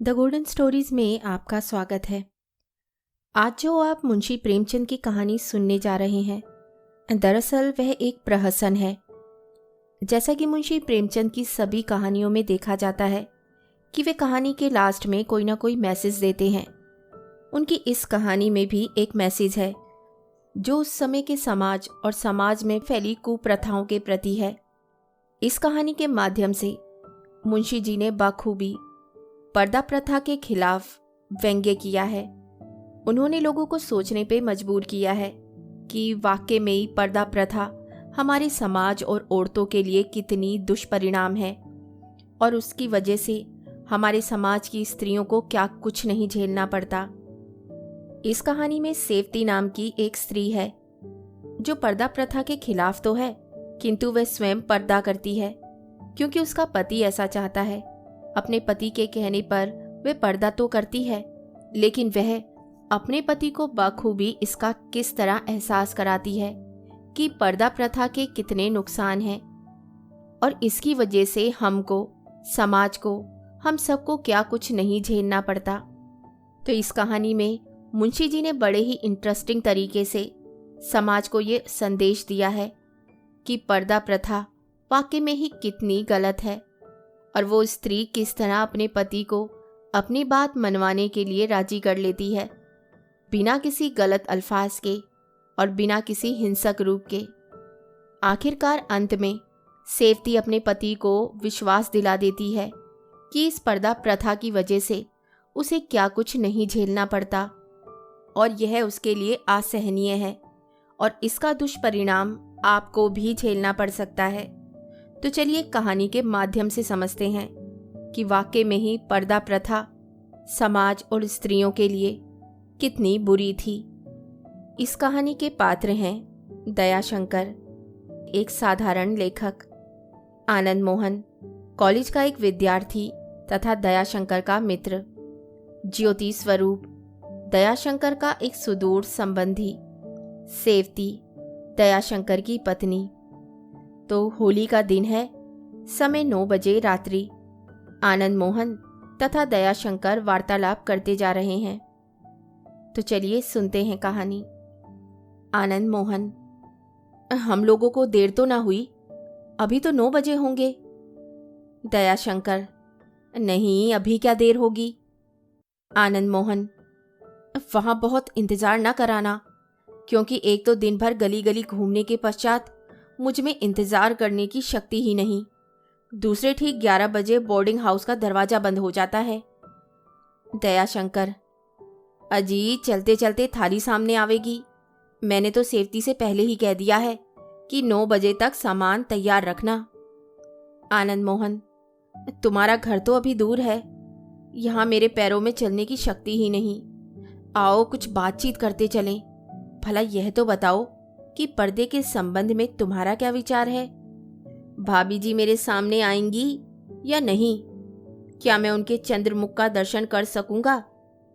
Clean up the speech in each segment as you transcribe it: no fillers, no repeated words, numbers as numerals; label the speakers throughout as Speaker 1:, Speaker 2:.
Speaker 1: The golden stories में आपका स्वागत है। आज जो आप मुंशी प्रेमचंद की कहानी सुनने जा रहे हैं, दरअसल वह एक प्रहसन है। जैसा कि मुंशी प्रेमचंद की सभी कहानियों में देखा जाता है कि वे कहानी के लास्ट में कोई ना कोई मैसेज देते हैं। उनकी इस कहानी में भी एक मैसेज है जो उस समय के समाज और समाज में फैली कुप्रथाओं के प्रति है। इस कहानी के माध्यम से मुंशी जी ने बखूबी पर्दा प्रथा के खिलाफ व्यंग्य किया है। उन्होंने लोगों को सोचने पे मजबूर किया है कि वाकई में ही पर्दा प्रथा हमारे समाज और औरतों के लिए कितनी दुष्परिणाम है और उसकी वजह से हमारे समाज की स्त्रियों को क्या कुछ नहीं झेलना पड़ता। इस कहानी में सेवती नाम की एक स्त्री है जो पर्दा प्रथा के खिलाफ तो है, किंतु वह स्वयं पर्दा करती है क्योंकि उसका पति ऐसा चाहता है। अपने पति के कहने पर वह पर्दा तो करती है, लेकिन वह अपने पति को बखूबी इसका किस तरह एहसास कराती है कि पर्दा प्रथा के कितने नुकसान हैं और इसकी वजह से हमको, समाज को, हम सबको क्या कुछ नहीं झेलना पड़ता। तो इस कहानी में मुंशी जी ने बड़े ही इंटरेस्टिंग तरीके से समाज को ये संदेश दिया है कि पर्दा प्रथा वाकई में ही कितनी गलत है और वो स्त्री किस तरह अपने पति को अपनी बात मनवाने के लिए राजी कर लेती है, बिना किसी गलत अल्फाज के और बिना किसी हिंसक रूप के। आखिरकार अंत में सेवती अपने पति को विश्वास दिला देती है कि इस पर्दा प्रथा की वजह से उसे क्या कुछ नहीं झेलना पड़ता और यह उसके लिए असहनीय है और इसका दुष्परिणाम आपको भी झेलना पड़ सकता है। तो चलिए कहानी के माध्यम से समझते हैं कि वाकई में ही पर्दा प्रथा समाज और स्त्रियों के लिए कितनी बुरी थी। इस कहानी के पात्र हैं दयाशंकर, एक साधारण लेखक, आनंद मोहन, कॉलेज का एक विद्यार्थी तथा दयाशंकर का मित्र, ज्योति स्वरूप, दयाशंकर का एक सुदूर संबंधी, सेवती, दयाशंकर की पत्नी। तो होली का दिन है, समय 9 बजे रात्रि। आनंद मोहन तथा दयाशंकर वार्तालाप करते जा रहे हैं। तो चलिए सुनते हैं कहानी। आनंद मोहन: हम लोगों को देर तो ना हुई? अभी तो 9 बजे होंगे। दयाशंकर: नहीं, अभी क्या देर होगी। आनंद मोहन: वहाँ बहुत इंतजार ना कराना, क्योंकि एक तो दिन भर गली गली घूमने के पश्चात मुझ में इंतजार करने की शक्ति ही नहीं। दूसरे ठीक 11 बजे बोर्डिंग हाउस का दरवाजा बंद हो जाता है। दयाशंकर: अजी, चलते चलते थाली सामने आवेगी। मैंने तो सेवती से पहले ही कह दिया है कि 9 बजे तक सामान तैयार रखना। आनंद मोहन: तुम्हारा घर तो अभी दूर है, यहाँ मेरे पैरों में चलने की शक्ति ही नहीं। आओ कुछ बातचीत करते चलें। भला यह तो बताओ कि पर्दे के संबंध में तुम्हारा क्या विचार है? भाभी जी मेरे सामने आएंगी या नहीं? क्या मैं उनके चंद्रमुख का दर्शन कर सकूंगा?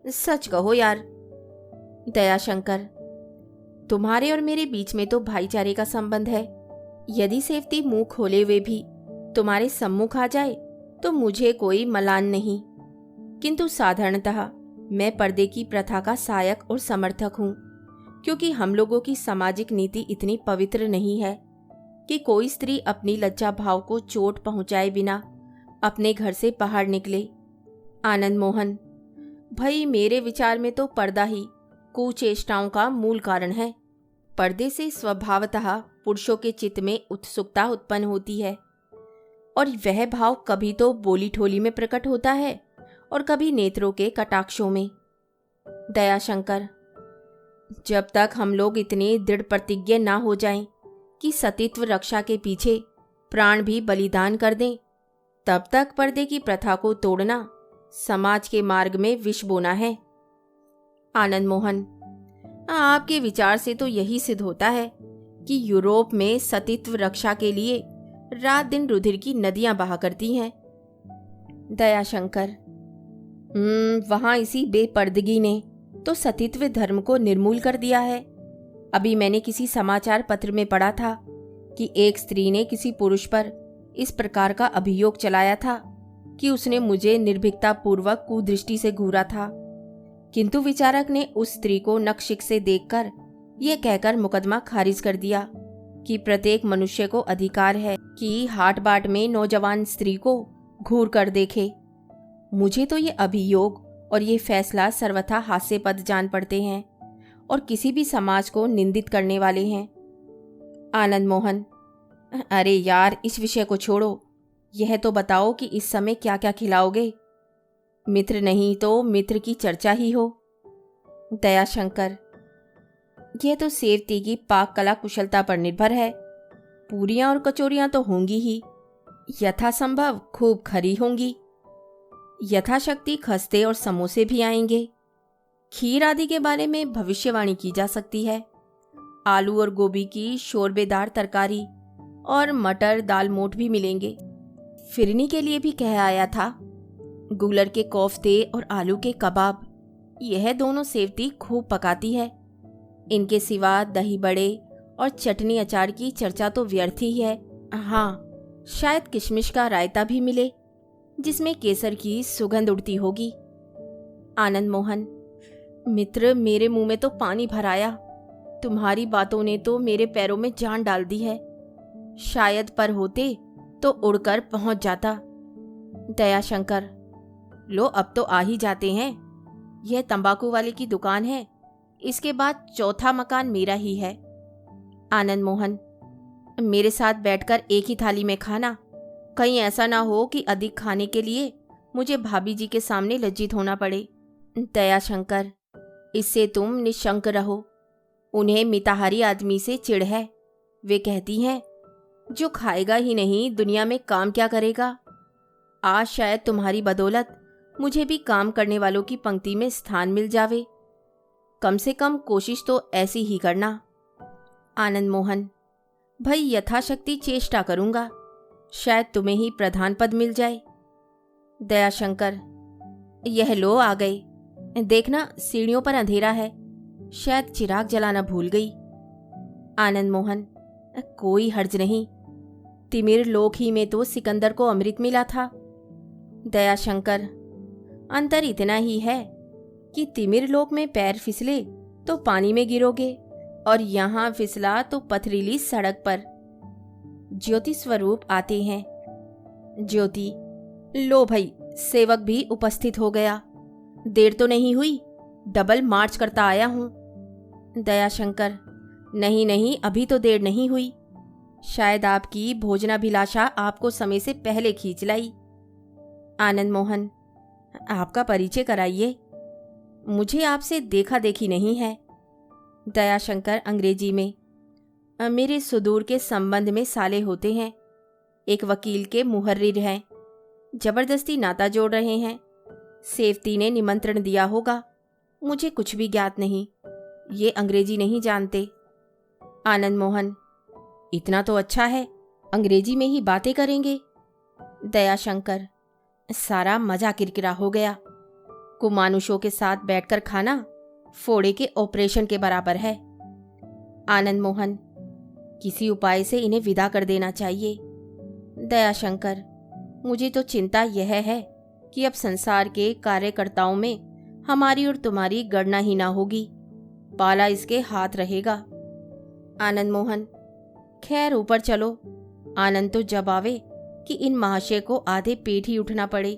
Speaker 1: सच कहो यार। दयाशंकर: तुम्हारे और मेरे बीच में तो भाईचारे का संबंध है। यदि सेवती मुंह खोले हुए भी तुम्हारे सम्मुख आ जाए तो मुझे कोई मलान नहीं, किंतु साधारणतः मैं पर्दे की प्रथा का सहायक और समर्थक हूं, क्योंकि हम लोगों की सामाजिक नीति इतनी पवित्र नहीं है कि कोई स्त्री अपनी लज्जा भाव को चोट पहुंचाए बिना अपने घर से बाहर निकले। आनंद मोहन: भाई, मेरे विचार में तो पर्दा ही कुचेष्टाओं का मूल कारण है। पर्दे से स्वभावतः पुरुषों के चित्त में उत्सुकता उत्पन्न होती है और वह भाव कभी तो बोली ठोली में प्रकट होता है और कभी नेत्रों के कटाक्षों में। दयाशंकर: जब तक हम लोग इतने दृढ़ प्रतिज्ञ ना हो जाएं कि सतीत्व रक्षा के पीछे प्राण भी बलिदान कर दें, तब तक पर्दे की प्रथा को तोड़ना समाज के मार्ग में विष बोना है। आनंद मोहन: आपके विचार से तो यही सिद्ध होता है कि यूरोप में सतीत्व रक्षा के लिए रात दिन रुधिर की नदियां बहा करती हैं। दयाशंकर: वहां इसी बेपर्दगी ने तो सतीत्व धर्म को निर्मूल कर दिया है। अभी मैंने किसी समाचार पत्र में पढ़ा था कि एक स्त्री ने किसी पुरुष पर इस प्रकार का अभियोग चलाया था कि उसने मुझे निर्भीकता पूर्वक कुदृष्टि से घूरा था, किंतु विचारक ने उस स्त्री को नखशिख से देखकर यह कहकर मुकदमा खारिज कर दिया कि प्रत्येक मनुष्य को अधिकार है कि हाट बाट में नौजवान स्त्री को घूर कर देखे। मुझे तो ये अभियोग और ये फैसला सर्वथा हास्यास्पद जान पड़ते हैं और किसी भी समाज को निंदित करने वाले हैं। आनंद मोहन: अरे यार, इस विषय को छोड़ो, यह तो बताओ कि इस समय क्या क्या खिलाओगे? मित्र नहीं तो मित्र की चर्चा ही हो। दयाशंकर: यह तो सेवती की पाक कला कुशलता पर निर्भर है। पूरियां और कचौरियां तो होंगी ही, यथासंभव खूब खरी होंगी। यथाशक्ति खस्ते और समोसे भी आएंगे। खीर आदि के बारे में भविष्यवाणी की जा सकती है। आलू और गोभी की शोरबेदार तरकारी और मटर दाल मोठ भी मिलेंगे। फिरनी के लिए भी कह आया था। गूलर के कोफ्ते और आलू के कबाब, यह दोनों सेवती खूब पकाती है। इनके सिवा दही बड़े और चटनी अचार की चर्चा तो व्यर्थ ही है। हाँ, शायद किशमिश का रायता भी मिले जिसमें केसर की सुगंध उड़ती होगी। आनंद मोहन: मित्र, मेरे मुंह में तो पानी भर आया। तुम्हारी बातों ने तो मेरे पैरों में जान डाल दी है। शायद पर होते तो उड़कर पहुंच जाता। दयाशंकर: लो, अब तो आ ही जाते हैं। यह तंबाकू वाले की दुकान है, इसके बाद चौथा मकान मेरा ही है। आनंद मोहन: मेरे साथ बैठकर एक ही थाली में खाना। कहीं ऐसा ना हो कि अधिक खाने के लिए मुझे भाभी जी के सामने लज्जित होना पड़े। दयाशंकर: इससे तुम निशंक रहो। उन्हें मिताहारी आदमी से चिढ़ है। वे कहती हैं, जो खाएगा ही नहीं दुनिया में काम क्या करेगा। आज शायद तुम्हारी बदौलत मुझे भी काम करने वालों की पंक्ति में स्थान मिल जावे। कम से कम कोशिश तो ऐसी ही करना। आनंद मोहन: भाई, यथाशक्ति चेष्टा करूंगा। शायद तुम्हें ही प्रधान पद मिल जाए। दयाशंकर: यह लो, आ गए। देखना, सीढ़ियों पर अंधेरा है, शायद चिराग जलाना भूल गई। आनंद मोहन: कोई हर्ज नहीं। तिमिर लोक ही में तो सिकंदर को अमृत मिला था। दयाशंकर: अंतर इतना ही है कि तिमिर लोक में पैर फिसले तो पानी में गिरोगे और यहां फिसला तो पथरीली सड़क पर। ज्योति स्वरूप आते हैं। ज्योति: लो भाई, सेवक भी उपस्थित हो गया। देर तो नहीं हुई? डबल मार्च करता आया हूं। दयाशंकर: नहीं नहीं, अभी तो देर नहीं हुई। शायद आपकी भोजनाभिलाषा आपको समय से पहले खींच लाई। आनंद मोहन: आपका परिचय कराइए। मुझे आपसे देखा देखी नहीं है। दयाशंकर अंग्रेजी में: मेरे सुदूर के संबंध में साले होते हैं। एक वकील के मुहर्रिर हैं। जबरदस्ती नाता जोड़ रहे हैं। सेवती ने निमंत्रण दिया होगा। मुझे कुछ भी ज्ञात नहीं। ये अंग्रेजी नहीं जानते। आनंद मोहन: इतना तो अच्छा है, अंग्रेजी में ही बातें करेंगे। दयाशंकर: सारा मजा किरकिरा हो गया। कुमानुषों के साथ बैठकर खाना फोड़े के ऑपरेशन के बराबर है। आनंद मोहन: किसी उपाय से इन्हें विदा कर देना चाहिए। दयाशंकर: मुझे तो चिंता यह है कि अब संसार के कार्यकर्ताओं में हमारी और तुम्हारी गणना ही ना होगी। पाला इसके हाथ रहेगा। आनंद मोहन: खैर, ऊपर चलो। आनंद तो जब आवे कि इन महाशय को आधे पेट ही उठना पड़े।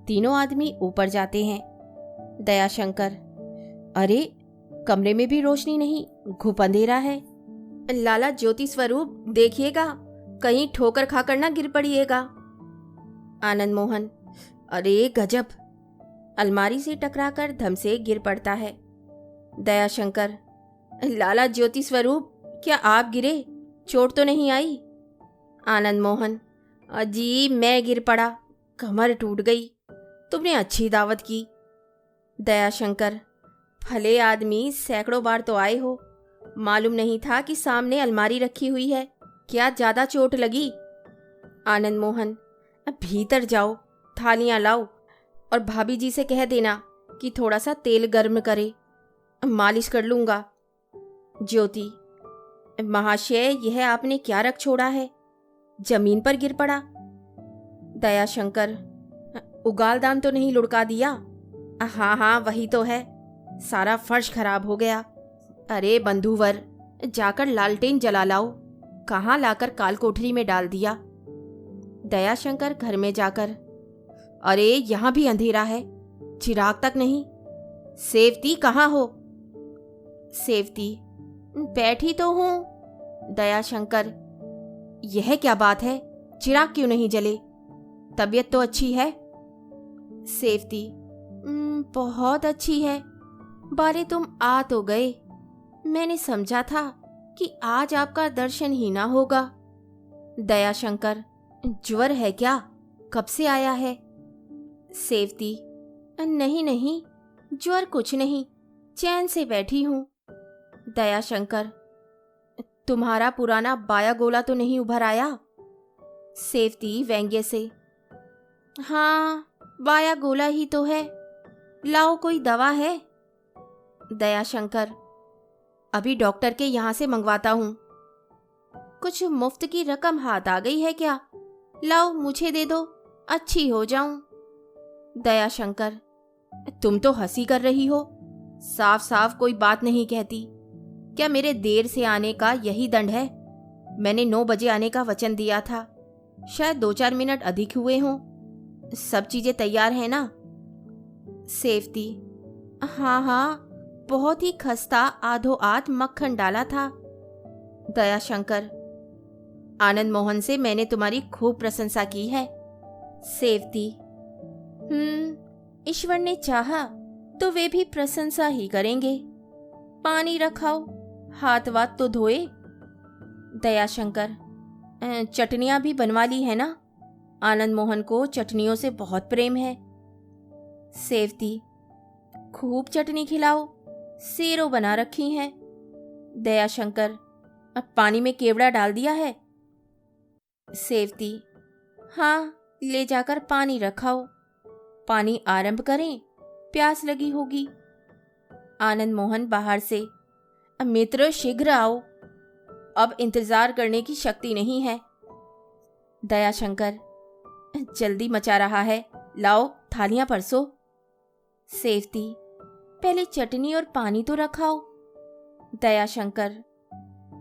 Speaker 1: तीनों आदमी ऊपर जाते हैं। दयाशंकर: अरे, कमरे में भी रोशनी नहीं, घुप अंधेरा है। लाला ज्योति स्वरूप, देखिएगा कहीं ठोकर खाकर ना गिर पड़िएगा। आनंद मोहन: अरे गजब! अलमारी से टकराकर धम से गिर पड़ता है। दयाशंकर: लाला ज्योति स्वरूप, क्या आप गिरे? चोट तो नहीं आई? आनंद मोहन: अजी, मैं गिर पड़ा, कमर टूट गई। तुमने अच्छी दावत की। दयाशंकर: भले आदमी, सैकड़ों बार तो आए हो, मालूम नहीं था कि सामने अलमारी रखी हुई है। क्या ज्यादा चोट लगी? आनंद मोहन: भीतर जाओ, थालियां लाओ और भाभी जी से कह देना कि थोड़ा सा तेल गर्म करे, मालिश कर लूंगा। ज्योति: महाशय, यह आपने क्या रख छोड़ा है? जमीन पर गिर पड़ा। दयाशंकर: उगालदान तो नहीं लुढ़का दिया? हाँ हाँ वही तो है, सारा फर्श खराब हो गया। अरे बंधुवर, जाकर लालटेन जला लाओ। कहाँ लाकर काल कोठरी में डाल दिया? दयाशंकर घर में जाकर, अरे यहाँ भी अंधेरा है, चिराग तक नहीं। सेवती कहाँ हो? सेवती, बैठी तो हूँ। दयाशंकर, यह क्या बात है, चिराग क्यों नहीं जले? तबीयत तो अच्छी है? सेवती, बहुत अच्छी है। बारे तुम आ तो गए, मैंने समझा था कि आज आपका दर्शन ही ना होगा। दयाशंकर, ज्वर है क्या? कब से आया है? सेवती, नहीं नहीं, ज्वर कुछ नहीं, चैन से बैठी हूँ। दयाशंकर, तुम्हारा पुराना बाया गोला तो नहीं उभर आया? सेवती व्यंग्य से, हाँ बाया गोला ही तो है, लाओ कोई दवा है? दयाशंकर, अभी डॉक्टर के यहाँ से मंगवाता हूँ। कुछ मुफ्त की रकम हाथ आ गई है क्या? लाओ मुझे दे दो, अच्छी हो जाऊं। दयाशंकर, तुम तो हंसी कर रही हो, साफ साफ कोई बात नहीं कहती। क्या मेरे देर से आने का यही दंड है? मैंने 9 बजे आने का वचन दिया था, शायद 2-4 मिनट अधिक हुए हों। सब चीजें तैयार हैं ना? सेवती, हाँ हाँ, बहुत ही खस्ता आधो आध मक्खन डाला था। दयाशंकर, आनंद मोहन से मैंने तुम्हारी खूब प्रशंसा की है। सेवती, ईश्वर ने चाहा तो वे भी प्रशंसा ही करेंगे। पानी रखाओ, हाथ वाथ तो धोए। दयाशंकर, चटनियां भी बनवा ली है ना? आनंद मोहन को चटनियों से बहुत प्रेम है। सेवती, खूब चटनी खिलाओ, सेरो बना रखी हैं। दयाशंकर, अब पानी में केवड़ा डाल दिया है? सेवती, हाँ ले जाकर पानी रखाओ, पानी आरंभ करें, प्यास लगी होगी। आनंद मोहन बाहर से, मित्र शीघ्र आओ, अब इंतजार करने की शक्ति नहीं है। दयाशंकर, जल्दी मचा रहा है, लाओ थालियां परसो। सेवती, पहले चटनी और पानी तो रखाओ।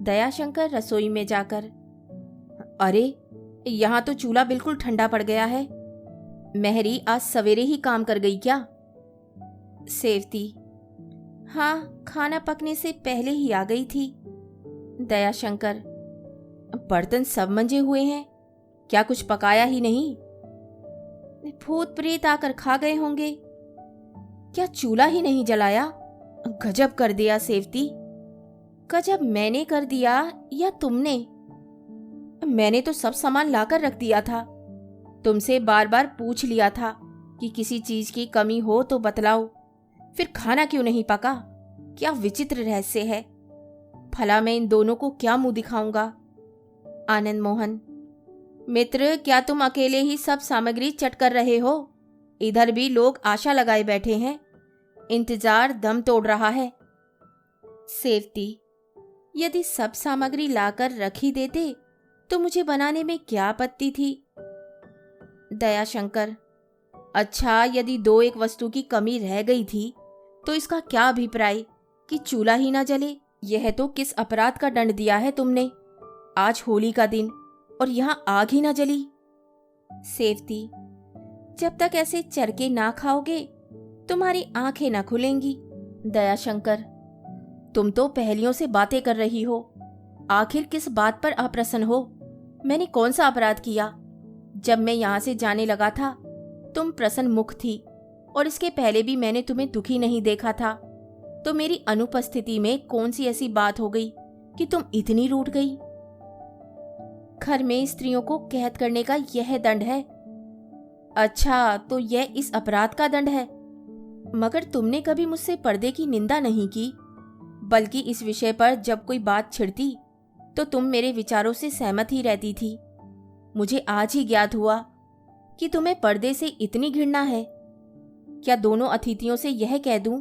Speaker 1: दयाशंकर रसोई में जाकर, अरे यहाँ तो चूल्हा बिल्कुल ठंडा पड़ गया है, मेहरी आज सवेरे ही काम कर गई क्या? सेवती, हाँ खाना पकने से पहले ही आ गई थी। दयाशंकर, बर्तन सब मंजे हुए हैं, क्या कुछ पकाया ही नहीं? भूत प्रेत आकर खा गए होंगे, क्या चूल्हा ही नहीं जलाया? गजब कर दिया सेवती। गजब मैंने कर दिया या तुमने? मैंने तो सब सामान लाकर रख दिया था, तुमसे बार बार पूछ लिया था कि किसी चीज की कमी हो तो बतलाओ, फिर खाना क्यों नहीं पका? क्या विचित्र रहस्य है, भला मैं इन दोनों को क्या मुंह दिखाऊंगा? आनंद मोहन, मित्र क्या तुम अकेले ही सब सामग्री चट कर रहे हो? इधर भी लोग आशा लगाए बैठे हैं, इंतजार दम तोड़ रहा है। सेवती, यदि सब सामग्री लाकर रख ही देते तो मुझे बनाने में क्या आपत्ति थी? दयाशंकर, अच्छा यदि 2-1 वस्तु की कमी रह गई थी तो इसका क्या अभिप्राय कि चूल्हा ही ना जले? यह तो किस अपराध का दंड दिया है तुमने? आज होली का दिन और यहाँ आग ही ना जली। सेवती, जब तक ऐसे चरके ना खाओगे तुम्हारी आंखें ना खुलेंगी। दयाशंकर, तुम तो पहेलियों से बातें कर रही हो, आखिर किस बात पर अप्रसन्न हो? मैंने कौन सा अपराध किया? जब मैं यहाँ से जाने लगा था तुम प्रसन्न मुख थी, और इसके पहले भी मैंने तुम्हें दुखी नहीं देखा था, तो मेरी अनुपस्थिति में कौन सी ऐसी बात हो गई कि तुम इतनी रूठ गई? घर में स्त्रियों को कैद करने का यह दंड है? अच्छा तो यह इस अपराध का दंड है। मगर तुमने कभी मुझसे पर्दे की निंदा नहीं की, बल्कि इस विषय पर जब कोई बात छिड़ती तो तुम मेरे विचारों से सहमत ही रहती थी। मुझे आज ही ज्ञात हुआ कि तुम्हें पर्दे से इतनी घृणा है। क्या दोनों अतिथियों से यह कह दूं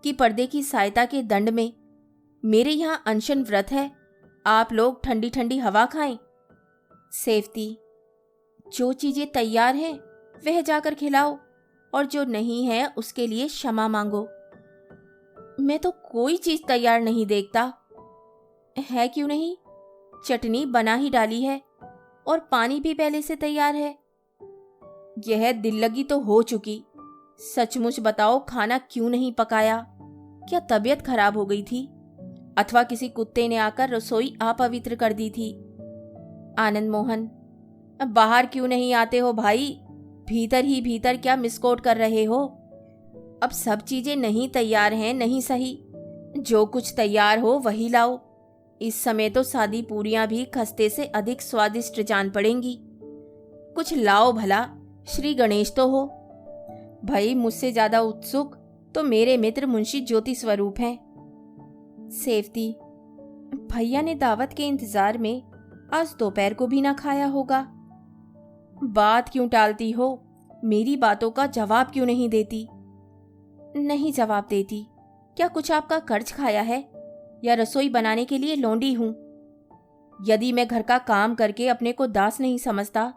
Speaker 1: कि पर्दे की सहायता के दंड में मेरे यहाँ अनशन व्रत है, आप लोग ठंडी ठंडी हवा खाएं? सेवती, जो चीजें तैयार हैं वह जाकर खिलाओ, और जो नहीं है उसके लिए क्षमा मांगो। मैं तो कोई चीज तैयार नहीं देखता। है क्यों नहीं? चटनी बना ही डाली है और पानी भी पहले से तैयार है। यह दिल लगी तो हो चुकी। सचमुच बताओ, खाना क्यों नहीं पकाया? क्या तबीयत खराब हो गई थी अथवा किसी कुत्ते ने आकर रसोई अपवित्र कर दी थी? आनंद मोहन, बाहर क्यों नहीं आते हो भाई? भीतर ही भीतर क्या मिसकोट कर रहे हो? अब सब चीजें नहीं तैयार हैं, नहीं सही। जो कुछ तैयार हो वही लाओ। इस समय तो सादी पूरियां भी खस्ते से अधिक स्वादिष्ट जान पड़ेंगी। कुछ लाओ भला, श्री गणेश तो हो। भाई, मुझसे ज्यादा उत्सुक तो मेरे मित्र मुंशी ज्योति स्वरूप हैं। सेवती, भैया ने दावत के इंतजार में आज दोपहर को भी ना खाया होगा। बात क्यों टालती हो? मेरी बातों का जवाब क्यों नहीं देती? नहीं जवाब देती। क्या कुछ आपका कर्ज खाया है या रसोई बनाने के लिए लौंडी हूं? यदि मैं घर का काम करके अपने को दास नहीं समझता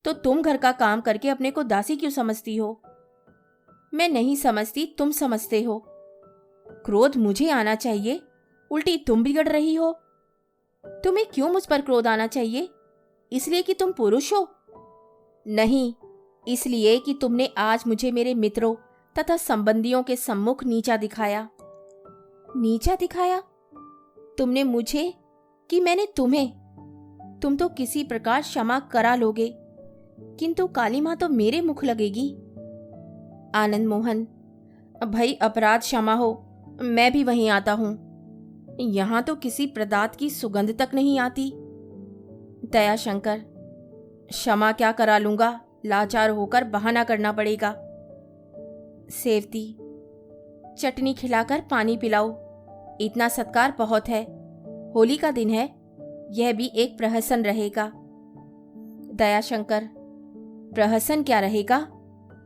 Speaker 1: तो तुम घर का काम करके अपने को दासी क्यों समझती हो? मैं नहीं समझती, तुम समझते हो। क्रोध मुझे आना चाहिए, उल्टी तुम बिगड़ रही हो। तुम्हें क्यों मुझ पर क्रोध आना चाहिए? इसलिए कि तुम पुरुष हो? नहीं, इसलिए कि तुमने आज मुझे मेरे मित्रों तथा संबंधियों के सम्मुख नीचा दिखाया। नीचा दिखाया? तुमने मुझे कि मैंने तुम्हें? तुम तो किसी प्रकार क्षमा करा लोगे, किंतु काली मां तो मेरे मुख लगेगी। आनंद मोहन, भाई अपराध क्षमा हो, मैं भी वहीं आता हूं। यहां तो किसी पदार्थ की सुगंध तक नहीं आती। दयाशंकर, क्षमा क्या करा लूंगा, लाचार होकर बहाना करना पड़ेगा। सेवती, चटनी खिलाकर पानी पिलाओ, इतना सत्कार बहुत है। होली का दिन है, यह भी एक प्रहसन रहेगा। दयाशंकर, प्रहसन क्या रहेगा?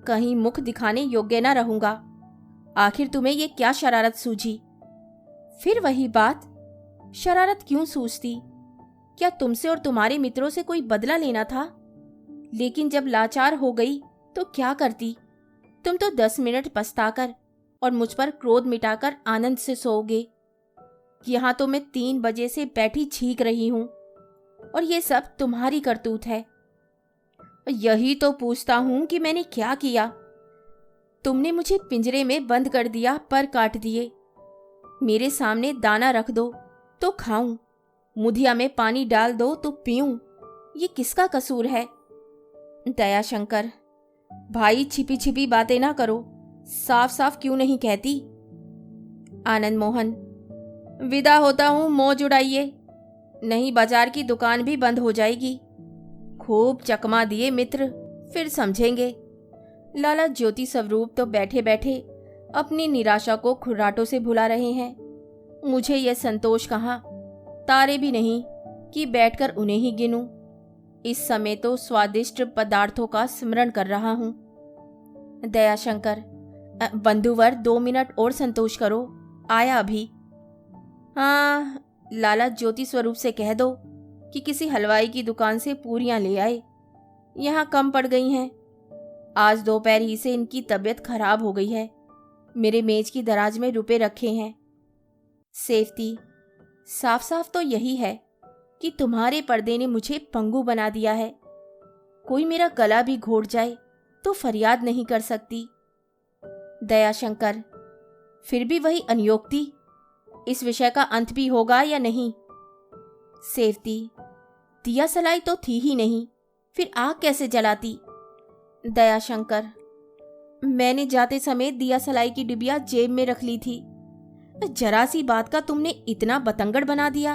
Speaker 1: कहीं मुख दिखाने योग्य ना रहूंगा। आखिर तुम्हें ये क्या शरारत सूझी? फिर वही बात, शरारत क्यों सूझती? क्या तुमसे और तुम्हारे मित्रों से कोई बदला लेना था? लेकिन जब लाचार हो गई तो क्या करती? तुम तो 10 मिनट पछताकर और मुझ पर क्रोध मिटाकर आनंद से सोओगे। यहां तो मैं 3 बजे से बैठी छींक रही हूं और ये सब तुम्हारी करतूत है। यही तो पूछता हूं कि मैंने क्या किया? तुमने मुझे पिंजरे में बंद कर दिया, पर काट दिए। मेरे सामने दाना रख दो तो खाऊं, मुधिया में पानी डाल दो तो पीऊं। ये किसका कसूर है? दयाशंकर, भाई छिपी छिपी बातें ना करो, साफ साफ क्यों नहीं कहती? आनंद मोहन, विदा होता हूं, मौज उड़ाइए, नहीं बाजार की दुकान भी बंद हो जाएगी। खूब चकमा दिए मित्र, फिर समझेंगे। लाला ज्योति स्वरूप तो बैठे बैठे अपनी निराशा को खुर्राटों से भुला रहे हैं। मुझे यह संतोष कहाँ, तारे भी नहीं कि बैठकर उन्हें ही गिनूं। इस समय तो स्वादिष्ट पदार्थों का स्मरण कर रहा हूं। दयाशंकर, बंधुवर 2 मिनट और संतोष करो, आया अभी। हाँ, लाला ज्योति स्वरूप से कह दो कि किसी हलवाई की दुकान से पूरियां ले आए, यहाँ कम पड़ गई हैं। आज दोपहर ही से इनकी तबीयत खराब हो गई है। मेरे मेज की दराज में रुपए रखे हैं। सेवती, साफ साफ तो यही है कि तुम्हारे पर्दे ने मुझे पंगु बना दिया है। कोई मेरा गला भी घोट जाए तो फरियाद नहीं कर सकती। दयाशंकर, फिर भी वही अनियोक्ति, इस विषय का अंत भी होगा या नहीं? सेवती, दिया सलाई तो थी ही नहीं, फिर आग कैसे जलाती? दयाशंकर, मैंने जाते समय दिया सलाई की डिबिया जेब में रख ली थी। जरा सी बात का तुमने इतना बतंगड़ बना दिया।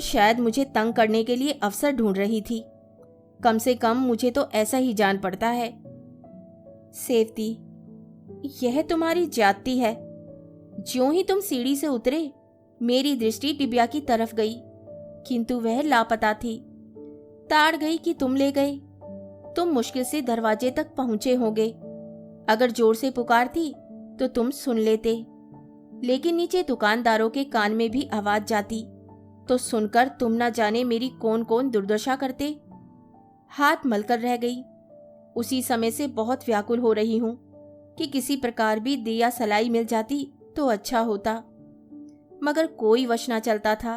Speaker 1: शायद मुझे तंग करने के लिए अवसर ढूंढ रही थी। कम से कम मुझे तो ऐसा ही जान पड़ता है। सेवती, यह तुम्हारी जाति है। ज्यों ही तुम सीढ़ी से उतरे, मेरी दृष्टि डिबिया की तरफ गई, किंतु वह लापता थी। ताड़ गई कि तुम ले गए। तुम मुश्किल से दरवाजे तक पहुंचे होगे। अगर जोर से पुकारती तो तुम सुन लेते, लेकिन नीचे दुकानदारों के कान में भी आवाज जाती तो सुनकर तुम ना जाने मेरी कौन कौन दुर्दशा करते। हाथ मलकर रह गई। उसी समय से बहुत व्याकुल हो रही हूँ कि किसी प्रकार भी दिया सलाई मिल जाती तो अच्छा होता, मगर कोई वश ना चलता था।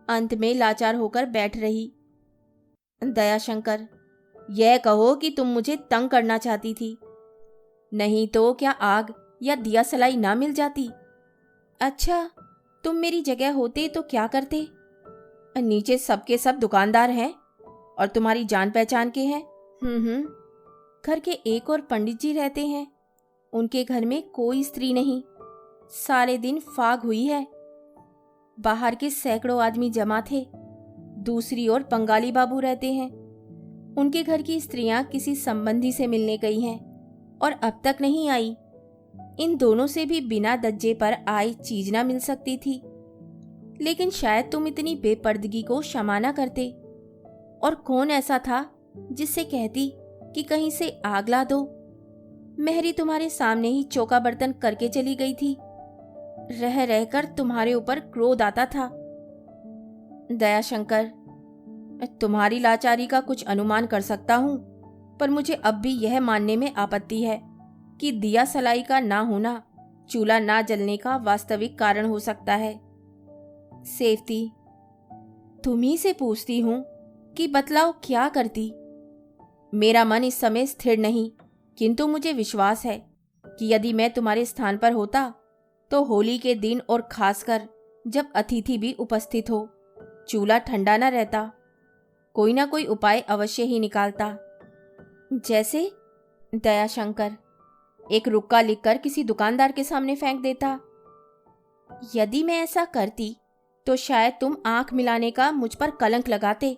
Speaker 1: अंत में लाचार होकर बैठ रही। दयाशंकर, यह कहो कि तुम मुझे तंग करना चाहती थी, नहीं तो क्या आग या दिया सलाई ना मिल जाती? अच्छा, तुम मेरी जगह होते तो क्या करते? नीचे सबके सब दुकानदार हैं और तुम्हारी जान पहचान के हैं। घर के एक और पंडित जी रहते हैं, उनके घर में कोई स्त्री नहीं, सारे दिन फाग हुई है। बाहर के सैकड़ों आदमी जमा थे। दूसरी ओर बंगाली बाबू रहते हैं, उनके घर की स्त्रियां किसी संबंधी से मिलने गई हैं और अब तक नहीं आई। इन दोनों से भी बिना दज्जे पर आई चीज ना मिल सकती थी, लेकिन शायद तुम इतनी बेपर्दगी को क्षमा ना करते। और कौन ऐसा था जिससे कहती कि कहीं से आग ला दो? मेहरी तुम्हारे सामने ही चौका बर्तन करके चली गई थी। रह रहकर तुम्हारे ऊपर क्रोध आता था। दयाशंकर, तुम्हारी लाचारी का कुछ अनुमान कर सकता हूं, पर मुझे अब भी यह मानने में आपत्ति है कि दिया सलाई का ना होना चूल्हा ना जलने का वास्तविक कारण हो सकता है। सेवती, तुम्ही से पूछती हूं कि बतलाओ क्या करती? मेरा मन इस समय स्थिर नहीं, किंतु मुझे विश्वास है कि यदि मैं तुम्हारे स्थान पर होता तो होली के दिन और खासकर जब अतिथि भी उपस्थित हो, चूल्हा ठंडा न रहता। कोई ना कोई उपाय अवश्य ही निकालता। जैसे? दयाशंकर, एक रुक्का लिखकर किसी दुकानदार के सामने फेंक देता। यदि मैं ऐसा करती तो शायद तुम आंख मिलाने का मुझ पर कलंक लगाते।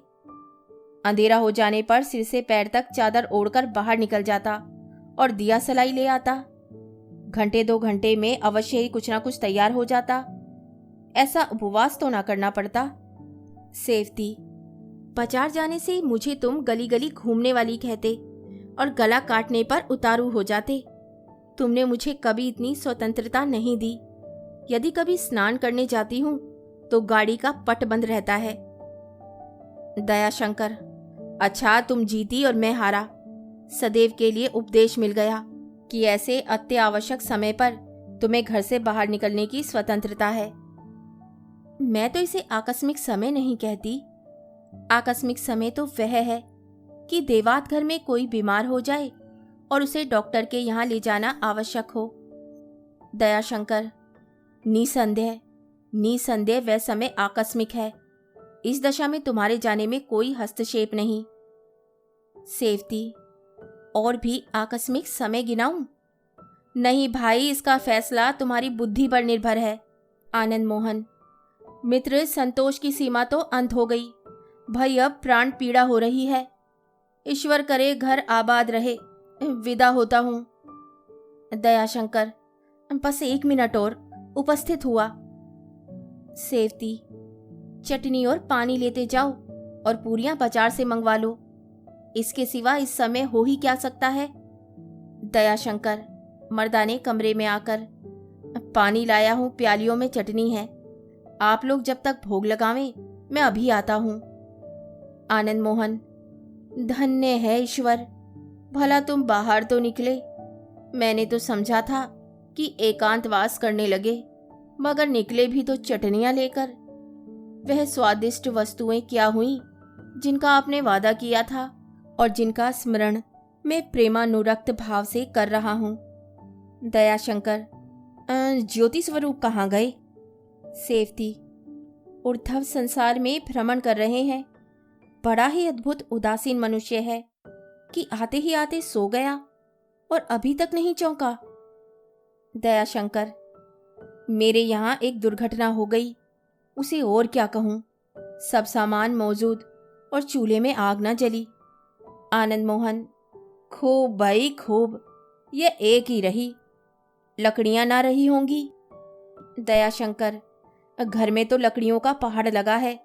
Speaker 1: अंधेरा हो जाने पर सिर से पैर तक चादर ओढ़कर बाहर निकल जाता और दिया सलाई ले आता। घंटे 2 घंटे में अवश्य ही कुछ ना कुछ तैयार हो जाता। ऐसा उपवास तो ना करना पड़ता। सेवती, बाजार जाने से मुझे तुम गली गली घूमने वाली कहते और गला काटने पर उतारू हो जाते। तुमने मुझे कभी इतनी स्वतंत्रता नहीं दी। यदि कभी स्नान करने जाती हूँ तो गाड़ी का पट बंद रहता है। दयाशंकर, अच्छा, तुम जीती और मैं हारा। सदैव के लिए उपदेश मिल गया कि ऐसे अत्यावश्यक समय पर तुम्हें घर से बाहर निकलने की स्वतंत्रता है। मैं तो इसे आकस्मिक समय नहीं कहती। आकस्मिक समय तो वह है कि देवात घर में कोई बीमार हो जाए और उसे डॉक्टर के यहाँ ले जाना आवश्यक हो। दयाशंकर, निसंदेह वह समय आकस्मिक है। इस दशा में तुम्हारे जाने में कोई हस्तक्षेप नहीं। सेवती, और भी आकस्मिक समय गिनाऊं? नहीं भाई, इसका फैसला तुम्हारी बुद्धि पर निर्भर है। आनंद मोहन, मित्र, संतोष की सीमा तो अंत हो गई। भाई अब प्राण पीड़ा हो रही है। ईश्वर करे घर आबाद रहे। विदा होता हूँ। दयाशंकर, बस 1 मिनट और। उपस्थित हुआ। सेवती, चटनी और पानी लेते जाओ और पूरियां बाजार से मंगवा लो। इसके सिवा इस समय हो ही क्या सकता है? दयाशंकर, मर्दाने कमरे में आकर, पानी लाया हूं, प्यालियों में चटनी है। आप लोग जब तक भोग लगावें, मैं अभी आता हूं। आनंद मोहन, धन्य है ईश्वर, भला तुम बाहर तो निकले। मैंने तो समझा था कि एकांतवास करने लगे, मगर निकले भी तो चटनियां लेकर। वह स्वादिष्ट वस्तुएं क्या हुई जिनका आपने वादा किया था और जिनका स्मरण मैं प्रेमानुरक्त भाव से कर रहा हूँ। दयाशंकर, ज्योति स्वरूप कहाँ गए? सेवती, ऊर्ध्व संसार में भ्रमण कर रहे हैं। बड़ा ही अद्भुत उदासीन मनुष्य है कि आते ही आते सो गया और अभी तक नहीं चौंका। दयाशंकर, मेरे यहाँ एक दुर्घटना हो गई, उसे और क्या कहूँ। सब सामान मौजूद और चूल्हे में आग न जली। आनंद मोहन, खूब भाई खूब, ये एक ही रही, लकड़ियां ना रही होंगी। दयाशंकर, घर में तो लकड़ियों का पहाड़ लगा है।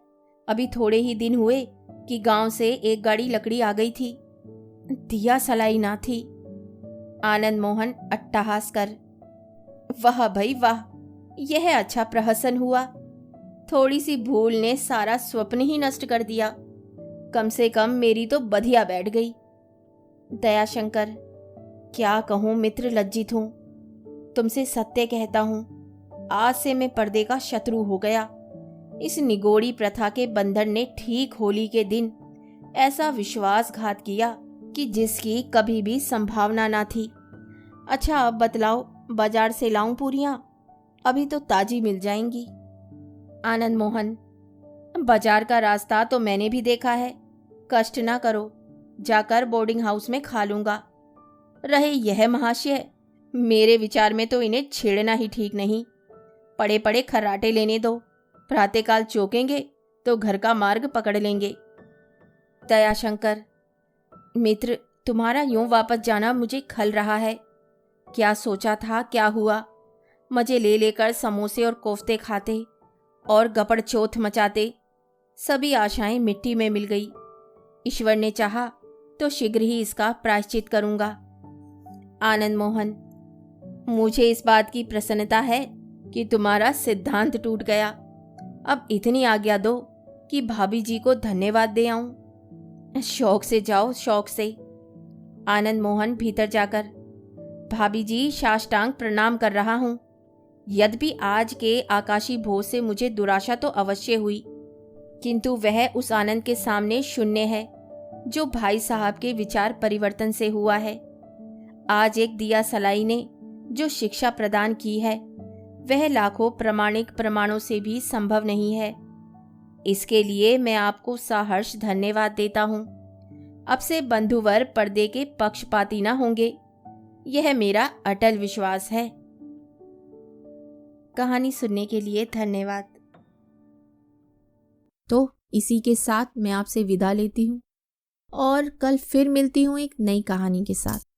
Speaker 1: अभी थोड़े ही दिन हुए कि गांव से एक गाड़ी लकड़ी आ गई थी। दिया सलाई ना थी। आनंद मोहन अट्टहास कर, वाह भाई वाह, यह अच्छा प्रहसन हुआ। थोड़ी सी भूल ने सारा स्वप्न ही नष्ट कर दिया। कम से कम मेरी तो बधिया बैठ गई। दयाशंकर, क्या कहूँ मित्र, लज्जित हूँ। तुमसे सत्य कहता हूँ, आज से मैं पर्दे का शत्रु हो गया। इस निगोड़ी प्रथा के बंधन ने ठीक होली के दिन ऐसा विश्वासघात किया कि जिसकी कभी भी संभावना ना थी। अच्छा अब बतलाओ, बाजार से लाऊं पूरियां? अभी तो ताजी मिल जाएंगी। आनंद मोहन, बाजार का रास्ता तो मैंने भी देखा है, कष्ट ना करो, जाकर बोर्डिंग हाउस में खा लूंगा। रहे यह महाशय, मेरे विचार में तो इन्हें छेड़ना ही ठीक नहीं। पड़े पड़े खर्राटे लेने दो, प्रातःकाल चौकेंगे तो घर का मार्ग पकड़ लेंगे। दयाशंकर, मित्र, तुम्हारा यूं वापस जाना मुझे खल रहा है। क्या सोचा था, क्या हुआ? मजे ले लेकर समोसे और कोफ्ते खाते और गपड़ चौथ मचाते। सभी आशाएं मिट्टी में मिल गई। ईश्वर ने चाहा तो शीघ्र ही इसका प्रायश्चित करूंगा। आनंद मोहन, मुझे इस बात की प्रसन्नता है कि तुम्हारा सिद्धांत टूट गया। अब इतनी आज्ञा दो कि भाभी जी को धन्यवाद दे आऊं। शौक से जाओ, शौक से। आनंद मोहन भीतर जाकर, भाभी जी साष्टांग प्रणाम कर रहा हूं। यद्यपि आज के आकाशी भोज से मुझे दुराशा तो अवश्य हुई, किंतु वह उस आनंद के सामने शून्य है जो भाई साहब के विचार परिवर्तन से हुआ है। आज एक दिया सलाई ने जो शिक्षा प्रदान की है वह लाखों प्रामाणिक प्रमाणों से भी संभव नहीं है। इसके लिए मैं आपको सहर्ष धन्यवाद देता हूँ। अब से बंधुवर पर्दे के पक्षपाती न होंगे, यह मेरा अटल विश्वास है। कहानी सुनने के लिए धन्यवाद। तो इसी के साथ मैं आपसे विदा लेती हूँ और कल फिर मिलती हूँ एक नई कहानी के साथ।